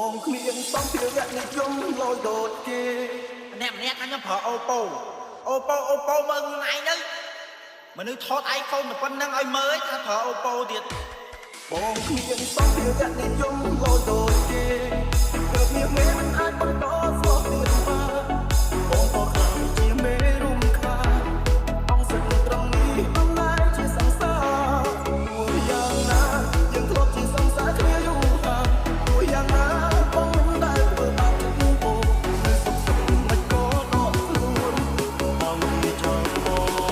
បងគ្មានសំភារៈនិយមលយដូចគេម្នាក់ខ្ញុំប្រើអូប៉ូមើលខ្លួនឯងទៅមនុស្សថត iPhone តែប៉ុណ្្នឹងឲ្យមើលថាប្រើអូប៉ូទៀតបងគ្មានសំភារៈនិយមលយដូចគេគឺមានមេមិនអាចបន្តស្លោទៀតបានបងក៏ខ្លាចជាមេរំខានអង្គសិនត្រង់នេះអំណាចជាសង្សារទោះយ៉ាងណាយើងធ្លាប់ជាសង្សារគ្នាយូរហើយទោះយ៉ាងណាបងមិនដែលធ្វើបាបនឹងបងនៅសុខសុខមិនក៏ដកខ្លួនបងនិយាយចាំបង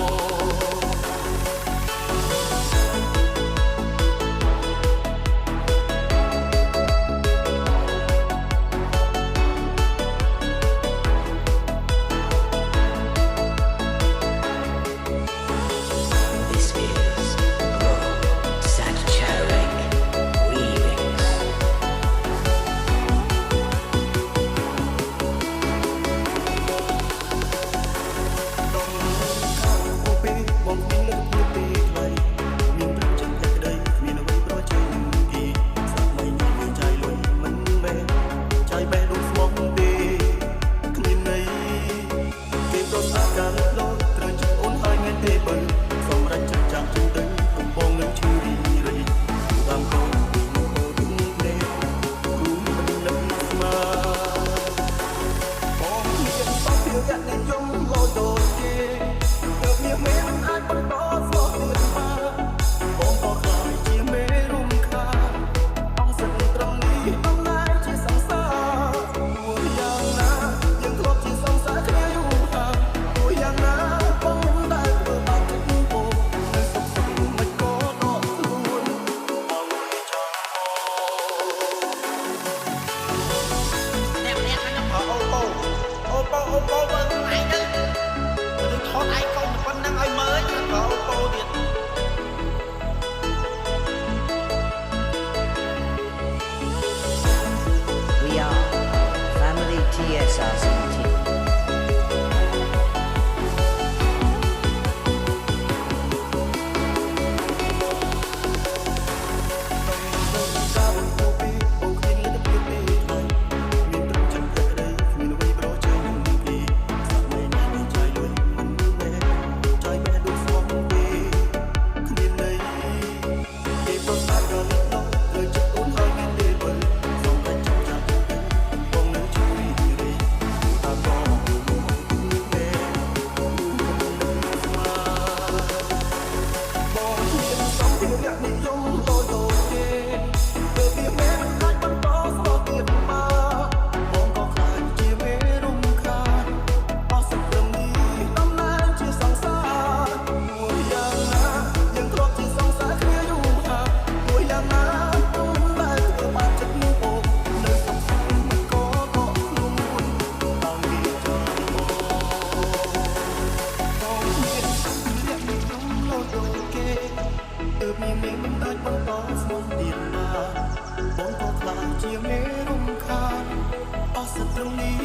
ជាមេរំខានអស់សិទ្ធត្រង់នេះ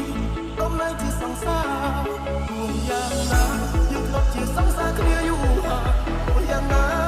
អំណាចជាសង្សារគួរយ៉ាងណាយើងធ្លាប់ជាសង្សារគ្នាយូរហើយគួរយ៉ាងណា